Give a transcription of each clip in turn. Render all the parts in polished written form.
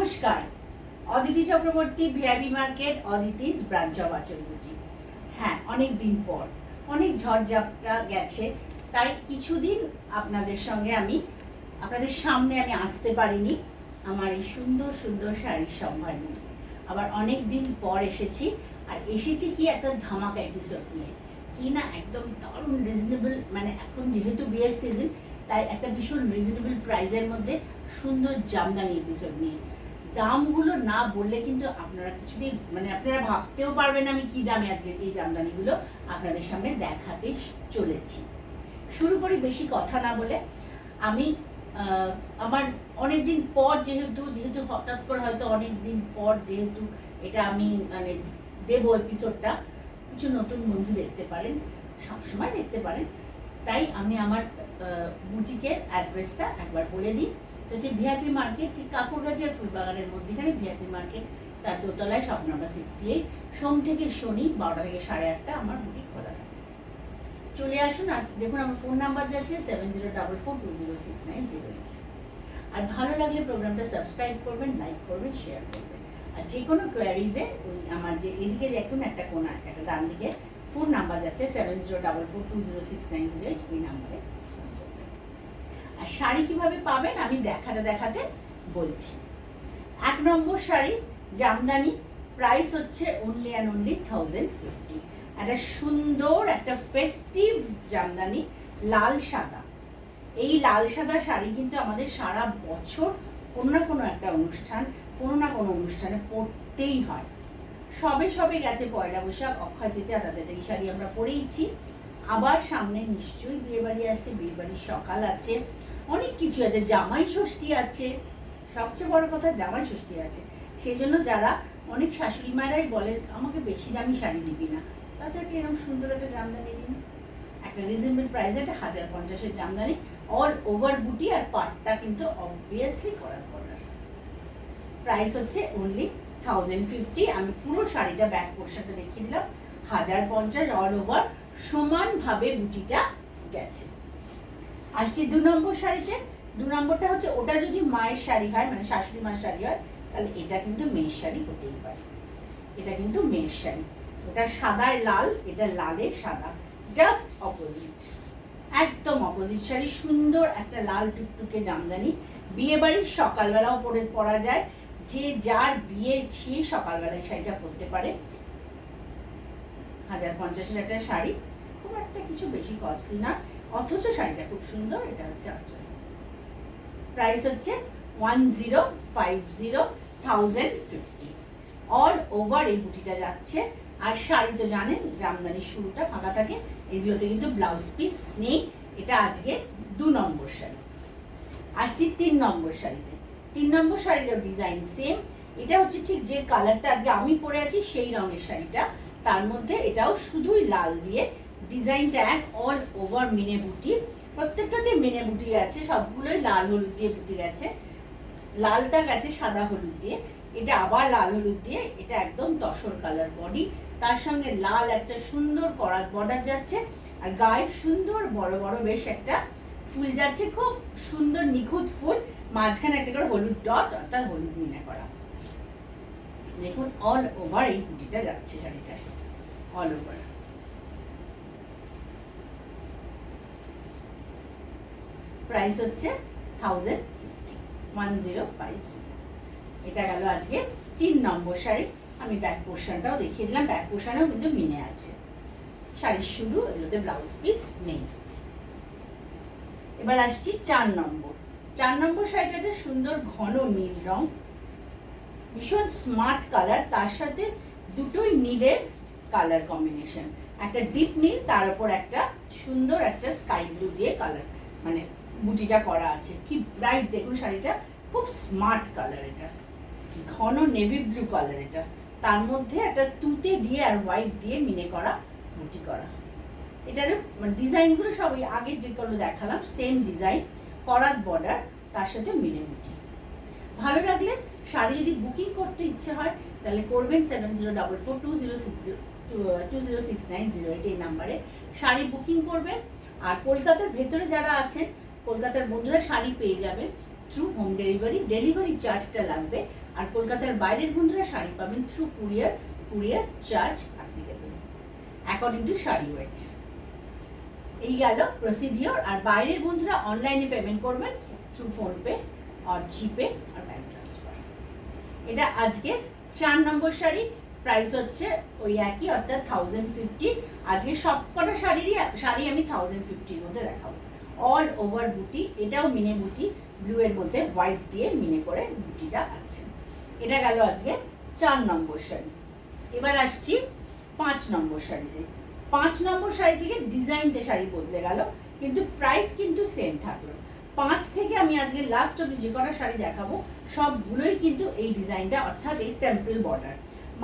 নমস্কার, Aditi Chakraborty, VIP market, Aditi's branch of আঁচলগুটি। হ্যাঁ, অনেক দিন পর, অনেক ঝড়ঝাপটা গেছে, তাই কিছুদিন আপনাদের সামনে আমি আসতে পারিনি আমার এই সুন্দর সুন্দর শাড়ির সম্ভার নিয়ে। আবার অনেক দিন পর এসেছি, আর এসেছি কি একটা ধামাকা এপিসোড নিয়ে, কি না একদম দারুণ রিজনেবল, মানে এখন যেহেতু বিয়ের সিজন, তাই একটা ভীষণ রিজনেবল প্রাইসের মধ্যে সুন্দর জামদানি এপিসোড নিয়ে। দামগুলো না বললে কিন্তু আপনারা কিছুদিন আপনারা ভাবতেও পারবেন আমি কি দামে আজকে এই জামদানিগুলো আপনাদের সামনে দেখাতে চলেছি। শুরু করি বেশি কথা না বলে। আমি আমার অনেক দিন পর যেহেতু হঠাৎ করে হয়তো অনেক দিন পর যেহেতু এটা আমি দেবো এপিসোডটা, কিছু নতুন বন্ধু দেখতে পারেন, সবসময় দেখতে পারেন, তাই আমি আমার বুটিকের অ্যাড্রেসটা একবার বলে দিই। তো হচ্ছে ভিআইপি মার্কেট, ঠিক কাকুরগাছি আর ফুলবাগানের মধ্যেখানে ভিআইপি মার্কেট, তার দোতলায় শপ নাম্বার 68। সোম থেকে শনি 12টা থেকে 8:30 আমার বুটিক খোলা থাকে। চলে আসুন। আর দেখুন আমার ফোন নাম্বার যাচ্ছে 7044206908। আর ভালো লাগলে প্রোগ্রামটা সাবস্ক্রাইব করবেন, লাইক করবেন, শেয়ার করবেন। আর যে কোনো কোয়ারিজে ওই আমার যে এদিকে দেখুন একটা কোণা, একটা ডান দিকে ফোন নাম্বার যাচ্ছে 7044206908, ওই নাম্বারে ফোন করবেন। আর শাড়ি কিভাবে পাবেন আমি দেখাতে বলছি। 1 নম্বর শাড়ি জামদানি, প্রাইস হচ্ছে অনলি 1050। একটা সুন্দর একটা ফেস্টিভ জামদানি, লাল সাদা। এই লাল সাদা শাড়ি কিন্তু আমাদের সারা বছর কোনো না কোনো একটা অনুষ্ঠান, কোনো না কোনো অনুষ্ঠানে পরতেই হয়। সবে গেছে পয়লা বৈশাখ, অক্ষয় তৃতীয়া, তাদের এই শাড়ি আমরা পরেইছি। আবার সামনে নিশ্চয়ই বিয়েবাড়ি আসছে, বিয়েবাড়ির সকাল আছে, অনেক কিছু আছে, জামাই ষষ্ঠী আছে, সবচেয়ে বড় কথা জামাই ষষ্ঠী আছে। সেই জন্য যারা অনেক শাশুড়ি মায়েরাই বলেন আমাকে বেশি দামি শাড়ি দিবি না, তাদেরকে এরকম সুন্দর একটা জামদানি দিন, একটা রিজনেবল প্রাইসে একটা 1050-এর জামদানি, অল ওভার বুটি, আর পাটটা কিন্তু অবভিয়াসলি করার বর্ডার। প্রাইস হচ্ছে অনলি 1050। আমি পুরো শাড়িটা ব্যাক পোর্শনটা দেখিয়ে দিলাম, 1050 অল ওভার সমানভাবে বুটিটা গেছে। আসছি 2 নম্বর শাড়িতে। 2 নম্বরটা হচ্ছে, ওটা যদি মায়ের শাড়ি হয়, মানে শাশুড়ি মায়ের শাড়ি হয়, তাহলে এটা কিন্তু মেয়ের শাড়ি হতেই পারে। এটা কিন্তু মেয়ের শাড়ি, ওটা সাদায় লাল, এটা লালে সাদা, জাস্ট অপোজিট, একদম অপোজিট শাড়ি। সুন্দর একটা লাল টুকটুকে জামদানি, বিয়ে বাড়ির সকালবেলাও পরা যায়, যে যার বিয়ে সে সকালবেলায় শাড়িটা পরতে পারে। 1050-এর একটা শাড়ি, খুব একটা কিছু বেশি কস্টলি না, অথচ শাড়িটা খুব সুন্দর। এটা হচ্ছে আঁচল। প্রাইস হচ্ছে 1050 অল ওভার এই বুটিটা যাচ্ছে। আর শাড়ি তো জানেন জামদানির শুরুটা ফাঁকা থাকে, এগুলোতে কিন্তু ব্লাউজ পিস নেই। এটা আজকে 2 নম্বর শাড়ি। আসছি 3 নম্বর শাড়িতে। 3 নম্বর শাড়িটার ডিজাইন সেম, এটা হচ্ছে ঠিক যে কালারটা আজকে আমি পরে আছি সেই রঙের শাড়িটা, তার মধ্যে এটাও শুধুই লাল দিয়ে ডিজাইনটা এক, অল ওভার মিনে বুটি, প্রত্যেকটাতে মিনে বুটি আছে, সবগুলোই লাল হলুদ দিয়ে বুটি গেছে। লালটা গেছে সাদা হলুদ দিয়ে, এটা আবার লাল হলুদ দিয়ে, এটা একদম তসর কালার বডি, তার সঙ্গে লাল একটা সুন্দর করাত বর্ডার যাচ্ছে, আর গায়ে সুন্দর বড় বড় বেশ একটা ফুল যাচ্ছে, খুব সুন্দর নিখুঁত ফুল, মাঝখানে একটা করে হলুদ ডট, অর্থাৎ হলুদ মিনা করা। দেখুন অল ওভার এই বুটিটা যাচ্ছে শাড়িটায়, অল ওভার। প্রাইস হচ্ছে 1050। এটা গেল আজকে 3 নম্বর শাড়ি। আমি ব্যাক পোর্শনটাও দেখিয়ে দিলাম, ব্যাক পোর্শনেও কিন্তু মিনে আছে, শাড়ির শুরু, এগুলোতে ব্লাউজ পিস নেই। এবার আসছি 4 নম্বর। 4 নম্বর শাড়িটা একটা সুন্দর ঘন নীল রং, ভীষণ স্মার্ট কালার, তার সাথে দুটোই নীলের কালার কম্বিনেশন, একটা ডিপ নীল, তার উপর একটা সুন্দর একটা স্কাই ব্লু দিয়ে কালার, মানে বুটিটা করা আছে, কি ব্রাইট দেখুন শাড়িটা, খুব স্মার্ট কালার, এটা ঘন নেভি ব্লু কালার, এটা তার মধ্যে একটা তুতে দিয়ে আর হোয়াইট দিয়ে মিনে করা বুটি করা। এটার ডিজাইনগুলো সব ওই আগে যেগুলো দেখালাম সেম ডিজাইন, করাত বর্ডার, তার সাথে মিনে বুটি। ভালো লাগলে শাড়ি যদি বুকিং করতে ইচ্ছে হয় তাহলে করবেন 7044206908, এই নাম্বারে শাড়ি বুকিং করবেন। আর কলকাতার ভেতরে যারা আছেন, কলকাতার বন্ধুরা শাড়ি পেয়ে যাবেন থ্রু হোম ডেলিভারি চার্জটা লাগবে। আর কলকাতার বাইরের বন্ধুরা শাড়ি পাবেন through courier charge applicable according to sari weight. এই গেল প্রসিডিওর। আর বাইরের বন্ধুরা অনলাইনে পেমেন্ট করবেন থ্রু ফোনপে আর জিপে আর ব্যাংক ট্রান্সফার। এটা আজকে 4 নম্বর শাড়ি, প্রাইস হচ্ছে ওই একই অর্থাৎ 1050। আজকে সবকটা শাড়ি আমি 1050-র মধ্যে দেখাবো। অল ওভার বুটি, এটাও মিনে বুটি, ব্লু এর মধ্যে হোয়াইট দিয়ে মিনে করে বুটিটা আছে। এটা গেল আজকে 4 নম্বর শাড়ি। এবার আসছি 5 নম্বর শাড়িতে। 5 নম্বর শাড়ি থেকে ডিজাইনটা শাড়ি বদলে গেল, কিন্তু প্রাইস কিন্তু সেম থাকলো। 5 থেকে আমি আজকে লাস্ট অব্দি যে কটা শাড়ি দেখাবো সবগুলোই কিন্তু এই ডিজাইনটা, অর্থাৎ এই temple border,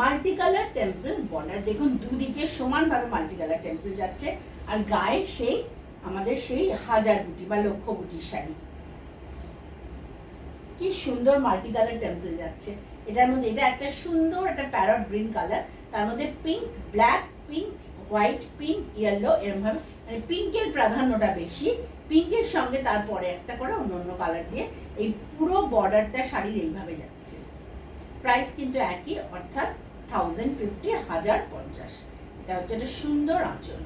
multi colour temple border. দেখুন দুদিকে সমানভাবে মাল্টি কালার টেম্পল যাচ্ছে, আর গায়ে সেই আমাদের সেই হাজার বুটি বা লক্ষ বুটির শাড়ি। কি সুন্দর মাল্টি কালার টেম্পল যাচ্ছে এটার মধ্যে। এটা একটা সুন্দর একটা প্যারট গ্রিন কালার, তার মধ্যে pink, black, pink, white, pink, yellow, এরকম ভাবে মানে পিঙ্কের প্রাধান্যটা বেশি। পিঙ্কের সঙ্গে তারপরে একটা করে অন্য অন্য কালার দিয়ে এই পুরো বর্ডারটা শাড়ির এইভাবে যাচ্ছে। প্রাইস কিন্তু একই, অর্থাৎ 1050, 1050। এটা হচ্ছে একটা সুন্দর আঁচল।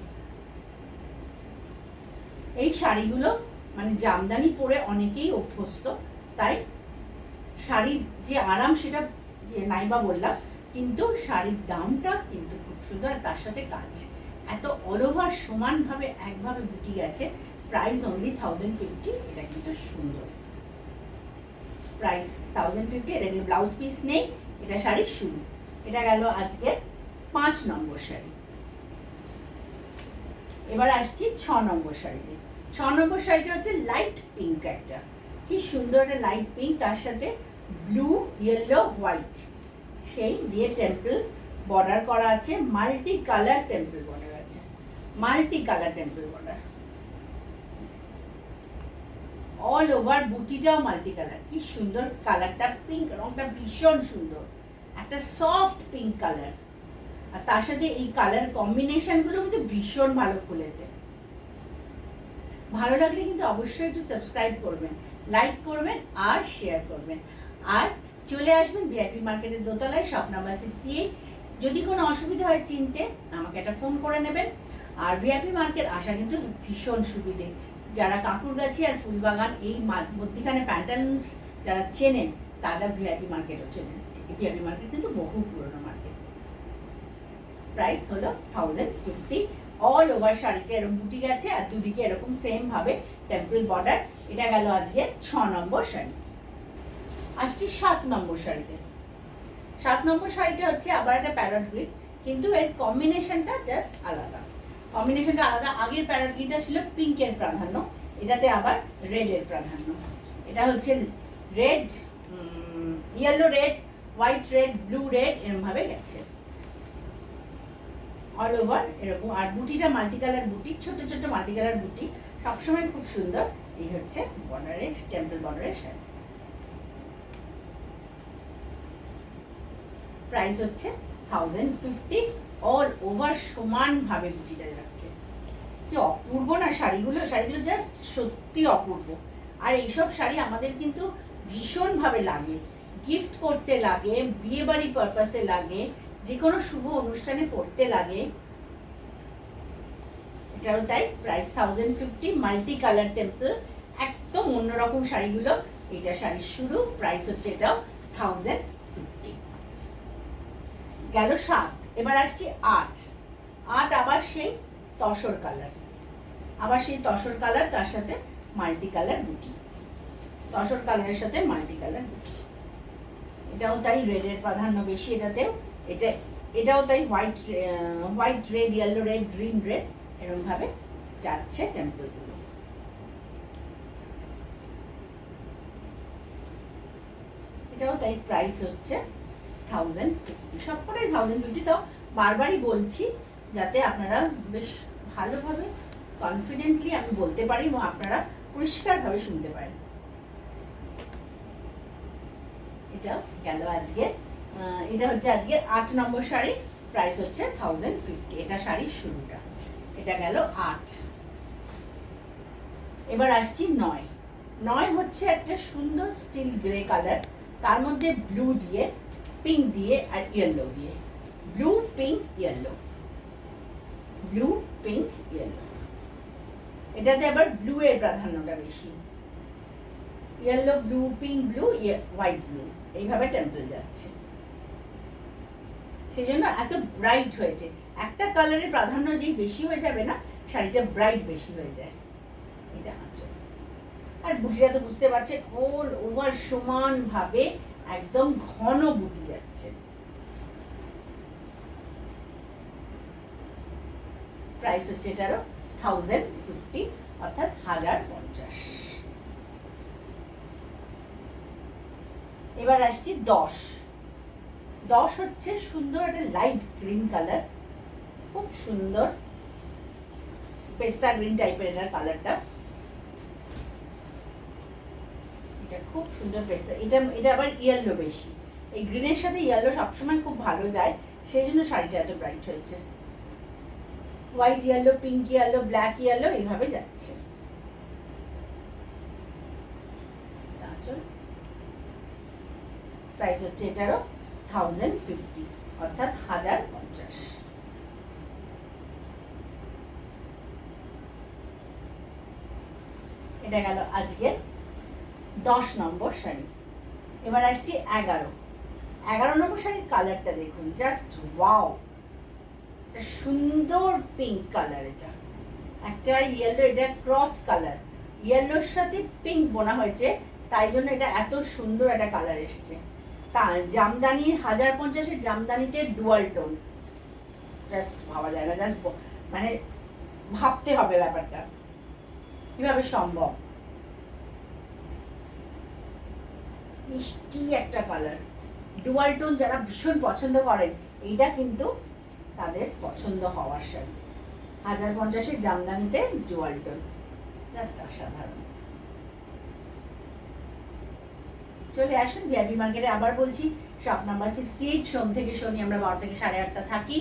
এই শাড়িগুলো মানে জামদানি পরে অনেকেই অভ্যস্ত, তাই শাড়ির যে আরাম সেটা নাইবা বললাম, কিন্তু শাড়ির দামটা কিন্তু খুব সুন্দর। আর তার সাথে কাজ এত অল ওভার সমানভাবে একভাবে বুটি গেছে। Price only 1050। এটা কিন্তু সুন্দর, প্রাইস 1050। এটা কিন্তু ব্লাউজ পিস নেই, এটা শাড়ির শুরু। এটা গেল আজকে 5 নম্বর শাড়ি। এবার আসছি 6 নম্বর শাড়িতে। 6 নম্বর শাড়িটা হচ্ছে লাইট পিঙ্ক, একটা কি সুন্দর একটা লাইট পিঙ্ক, তার সাথে ব্লু, ইয়েলো, হোয়াইট সেই দিয়ে টেম্পল বর্ডার করা আছে। মাল্টি কালার টেম্পল বর্ডার আছে, multi colour temple border all over. বুটিটাও মাল্টি কালার, কি সুন্দর কালারটা, পিঙ্ক রংটা ভীষণ সুন্দর, একটা সফট পিঙ্ক কালার। আর তার সাথে এই কালার কম্বিনেশনগুলো কিন্তু ভীষণ ভালো খুলেছে। ভালো লাগলে কিন্তু অবশ্যই একটু সাবস্ক্রাইব করবেন, লাইক করবেন আর শেয়ার করবেন। আর চলে আসবেন ভিআইপি মার্কেটের দোতলায়, শপ নাম্বার 68। যদি কোনো অসুবিধা হয় চিনতে আমাকে একটা ফোন করে নেবেন। আর ভিআইপি মার্কেট আসা কিন্তু ভীষণ সুবিধে। যারা কাঁকুরগাছি আর ফুলবাগান এই মধ্যিখানে প্যান্টালুন্স যারা চেনেন তারা ভিআইপি মার্কেটও চেনেন। ভিআইপি মার্কেট কিন্তু বহু পুরনো মার্কেট। প্রাইস হলো 1050। অল ওভার শাড়িটা এরকম বুটি গেছে, আর দুদিকে এরকম সেম ভাবে টেম্পল বর্ডার। এটা গেল আজকে 6 নম্বর শাড়ি। আসছি 7 নম্বর শাড়িতে। 7 নম্বর শাড়িটা হচ্ছে আবার একটা প্যারট গ্রিন, কিন্তু এর কম্বিনেশনটা জাস্ট আলাদা। কম্বিনেশনটা আলাদা। আগের প্যারট গ্রিনটা ছিল পিঙ্কের প্রাধান্য, এটাতে আবার রেডের প্রাধান্য। এটা হচ্ছে red, yellow red, white red, blue red, এরকম ভাবে গেছে অল ওভার এরকম। আর বুটিটা মাল্টি কালার বুটি, ছোট ছোট মাল্টি কালার বুটি, সবসময় খুব সুন্দর। এই হচ্ছে বর্ডারের টেম্পল বর্ডারের শাড়ি। প্রাইস হচ্ছে 1050। অল ওভার সমান ভাবে বুটিটা যাচ্ছে। কি অপূর্ব না শাড়িগুলো, শাড়িগুলো জাস্ট সত্যি অপূর্ব। আর এইসব শাড়ি আমাদের কিন্তু ভীষণ ভাবে লাগে, গিফট করতে লাগে, বিয়ে বাড়ির পারপাসে লাগে, যে কোনো শুভ অনুষ্ঠানে পড়তে লাগে। এটারও তাই, প্রাইস 1050। মাল্টি কালার টেম্পল, একদম অন্যরকম শাড়িগুলো। এটা শাড়ির শুরু, প্রাইস হচ্ছে এটাও 1050। গেল 7। এবার আসছি 8। আবার সেই তসর কালার, আবার সেই তসর কালার, তার সাথে মাল্টি কালার বুটি, তসর কালারের সাথে মাল্টি কালার বুটি। এটাও তাই রেডের প্রাধান্য বেশি এটাতেও। এটাও তাই white red, yellow red, green red, এরকম ভাবে যাচ্ছে টেম্পলগুলো। এটাও তাই, প্রাইস হচ্ছে 1050। সবকটাই 1050। তো বারবারই বলছি যাতে আপনারা বেশ ভালোভাবে কনফিডেন্টলি আমি বলতে পারি এবং আপনারা পরিষ্কারভাবে শুনতে পারেন। এটা গেল আজকে, এটা হচ্ছে আজকে 8 নম্বর শাড়ি। প্রাইস হচ্ছে 1050। এটা শাড়ির শুরুটা। এটা গেল 8। এবার আসছি 9। নয় হচ্ছে একটা সুন্দর স্টিল গ্রে কালার, তার মধ্যে ব্লু দিয়ে, পিঙ্ক দিয়ে আর ইয়েলো দিয়ে, blue pink yellow, blue pink yellow. এটাতে আবার ব্লু এর প্রাধান্যটা বেশি, yellow blue pink blue white blue, এইভাবে টেম্পল যাচ্ছে, সেই জন্য এত ব্রাইট হয়েছে। একটা কালারের প্রাধান্য যেই বেশি হয়ে যাবে না, শাড়িটা ব্রাইট বেশি হয়ে যায়। এটা আঁচল, আর বুটিটা তো বুঝতে পারছেন অল ওভার সমান ভাবে একদম ঘন বুটি যাচ্ছে। প্রাইস হচ্ছে এটারও 1050, অর্থাৎ 1050। এবার আসছি 10। 10 হচ্ছে সুন্দর একটা লাইট গ্রিন কালার, খুব সুন্দর পেস্তা গ্রিন টাইপের এটার কালারটা। এটা খুব সুন্দর পেস্তা, এটা আবার ইয়েলো বেশি, এই গ্রিনের সাথে ইয়েলো সবসময় খুব ভালো যায়, সেই জন্য শাড়িটা এত ব্রাইট হয়েছে। White yellow, pink yellow, black yellow, এইভাবে যাচ্ছে। প্রাইস হচ্ছে এটারও 1050, অর্থাৎ 1050। এটা গেল আজকের 10 নম্বর শাড়ি। এবার আসছি 11। 11 নম্বর শাড়ির কালারটা দেখুন, জাস্ট ওয়াও, একটা সুন্দর পিঙ্ক কালার। এটা একটা ইয়েলো, এটা ক্রস কালার, ইয়েলোর সাথে পিঙ্ক বোনা হয়েছে, তাই জন্য এটা এত সুন্দর একটা কালার এসছে। তা জামদানির 1050-এর জামদানিতে ডুয়াল টোন, জাস্ট ভাবা যায় না, জাস্ট মানে ভাবতে হবে ব্যাপারটা কিভাবে সম্ভব। মিষ্টি একটা কালার, ডুয়াল টোন যারা ভীষণ পছন্দ করেন, এইটা কিন্তু তাদের পছন্দ হওয়ার শাড়ি। 1050-এর জামদানিতে ডুয়াল টোন, জাস্ট অসাধারণ। চলে আসুন ভিআইপি মার্কেটে। আবার বলছি, শপ নাম্বার 68, সোম থেকে শনি আমরা 12 থেকে 8:30 থাকি।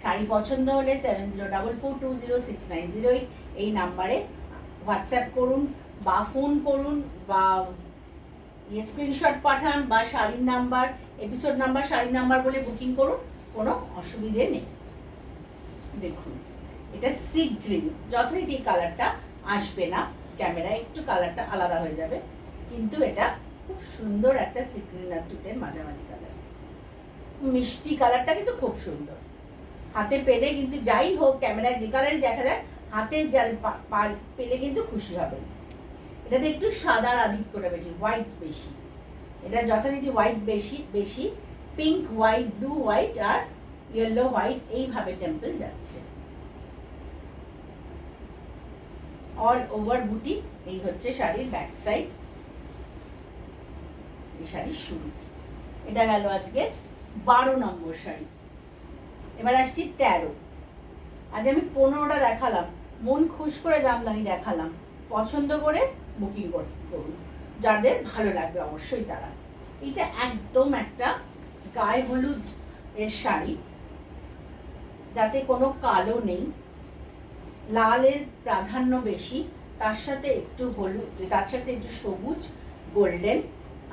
শাড়ি পছন্দ হলে 7044206908 এই নাম্বারে হোয়াটসঅ্যাপ করুন বা ফোন করুন, বা স্ক্রিনশট পাঠান, বা শাড়ির নাম্বার, এপিসোড নাম্বার, শাড়ির নাম্বার বলে বুকিং করুন, কোনো অসুবিধে নেই। দেখুন এটা সি গ্রিন, যথারীতি কালারটা আসবে না ক্যামেরায়, একটু কালারটা আলাদা হয়ে যাবে, কিন্তু এটা খুব সুন্দর একটা সি গ্রিন আর তুতের মাঝামাঝি কালার, মিষ্টি কালারটা কিন্তু খুব সুন্দর। হাতে পেলে কিন্তু যাই হোক, ক্যামেরায় যে কালারই দেখা যায়, হাতে পেলে কিন্তু খুশি হবেন। এটাতে একটু সাদার আধিক্যটা বেশি, হোয়াইট বেশি, এটা যথারীতি হোয়াইট বেশি, পিঙ্ক হোয়াইট, ব্লু হোয়াইট আর ইয়েলো হোয়াইট, এইভাবে টেম্পল যাচ্ছে। অল ওভার বুটি। এই হচ্ছে শাড়ির ব্যাক সাইড, এই শাড়ির শুরু। এটা গেল আজকে 12 নম্বর শাড়ি। এবার আসছি 13। আজ আমি 15টা দেখালাম, মন খুশ করে জামদানি দেখালাম, পছন্দ করে বুকিং করুন, যাদের ভালো লাগবে অবশ্যই তারা। এটা একদম একটা গায়ে হলুদ এর শাড়ি, যাতে কোনো কালো নেই, লালের প্রাধান্য বেশি, তার সাথে একটু হলুদ, তার সাথে একটু সবুজ, গোল্ডেন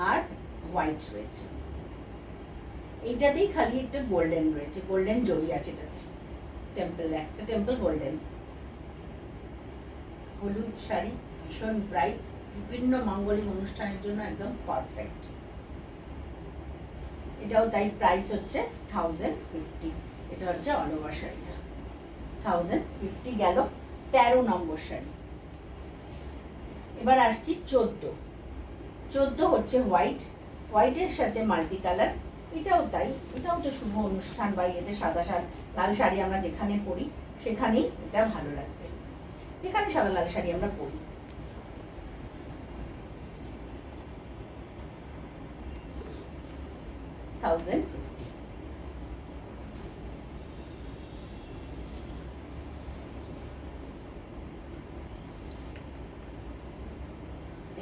আর হোয়াইট রয়েছে। এইটাতেই খালি একটা গোল্ডেন রয়েছে, গোল্ডেন জড়ি আছে এটাতে, টেম্পল, একটা টেম্পল গোল্ডেন। হলুদ শাড়ি, ভীষণ ব্রাইট, বিভিন্ন মাঙ্গলিক অনুষ্ঠানের জন্য একদম পারফেক্ট। এটাও তাই, প্রাইস হচ্ছে 1050। এটা হচ্ছে অল ওভার শাড়িটা, 1050 গেল 13 নম্বর শাড়ি। এবার আসছি 14। 14 হচ্ছে হোয়াইট, হোয়াইটের সাথে মাল্টি কালার। এটাও তাই, এটাও তো শুভ অনুষ্ঠান বা এতে সাদা লাল শাড়ি আমরা যেখানে পরি সেখানেই এটা ভালো লাগবে, যেখানে সাদা লাল শাড়ি আমরা পরি।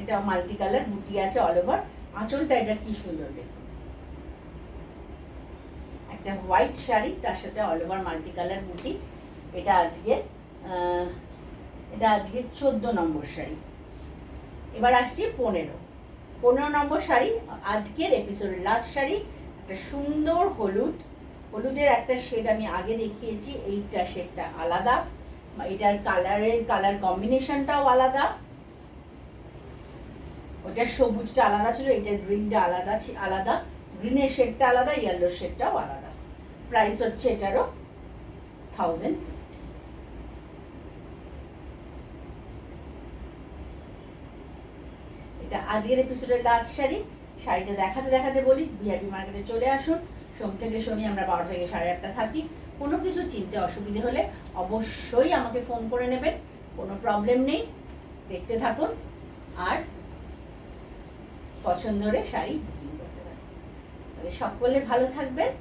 এটা মাল্টি কালার, বুটি আছে অল ওভার। আঁচলটা এটা কি সুন্দর দেখুন, একটা হোয়াইট শাড়ি, তার সাথে অল ওভার মাল্টি কালার বুটি। এটা আজকে 14 নম্বর শাড়ি। এবার আসছি 15 নম্বর শাড়ি, আজকের এপিসোডের লাস্ট শাড়ি। একটা সুন্দর হলুদের একটা শেড আমি আগে দেখিয়েছি, এইটা শেডটা আলাদা, এটার কালার কম্বিনেশনটাও আলাদা। ওটার সবুজটা আলাদা ছিল, এটার গ্রিনটা আলাদা, গ্রিনের শেডটা আলাদা, ইয়েলোর শেডটাও আলাদা। প্রাইস হচ্ছে এটারও 1050। এটা আজকের এপিসোডের লাস্ট শাড়ি। শাড়িটা দেখাতে দেখাতে বলি, ভিআইপি মার্কেটে চলে আসুন। সোম থেকে শনি আমরা 12 থেকে 8:30 থাকি। কোনো কিছু চিনতে অসুবিধে হলে অবশ্যই আমাকে ফোন করে নেবেন, কোনো প্রবলেম নেই। দেখতে থাকুন আর পছন্দ হলে শাড়ি বুকিং করতে থাকুন। সকলে ভালো থাকবেন।